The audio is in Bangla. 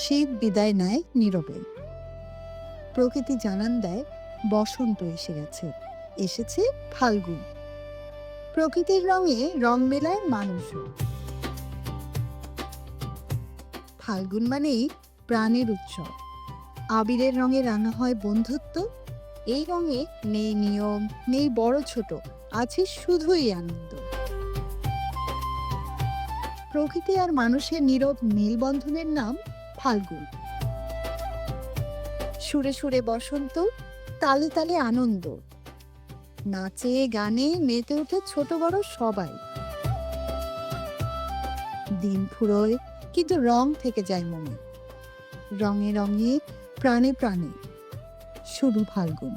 শীত বিদায় নেয় নীরবে। প্রকৃতি জানান দেয় বসন্ত এসে গেছে, এসেছে ফাল্গুন। প্রকৃতির রঙে রং মেলায় মানুষও। ফাল্গুন মানেই প্রাণের উৎসব। আবিরের রঙে রাঙা হয় বন্ধুত্ব। এই রঙে নেই নিয়ম, নেই বড় ছোট, আছে শুধুই আনন্দ। প্রকৃতি আর মানুষের নীরব মেলবন্ধনের নাম ফাল্গুন। সুরে সুরে বসন্ত, তালে তালে আনন্দ। নাচে গানে মেতে ওঠে ছোট বড় সবাই। দিন ফুরোয় কিন্তু রং থেকে যায় মনে। রঙে রঙে প্রাণে প্রাণে শুধু ফাল্গুন।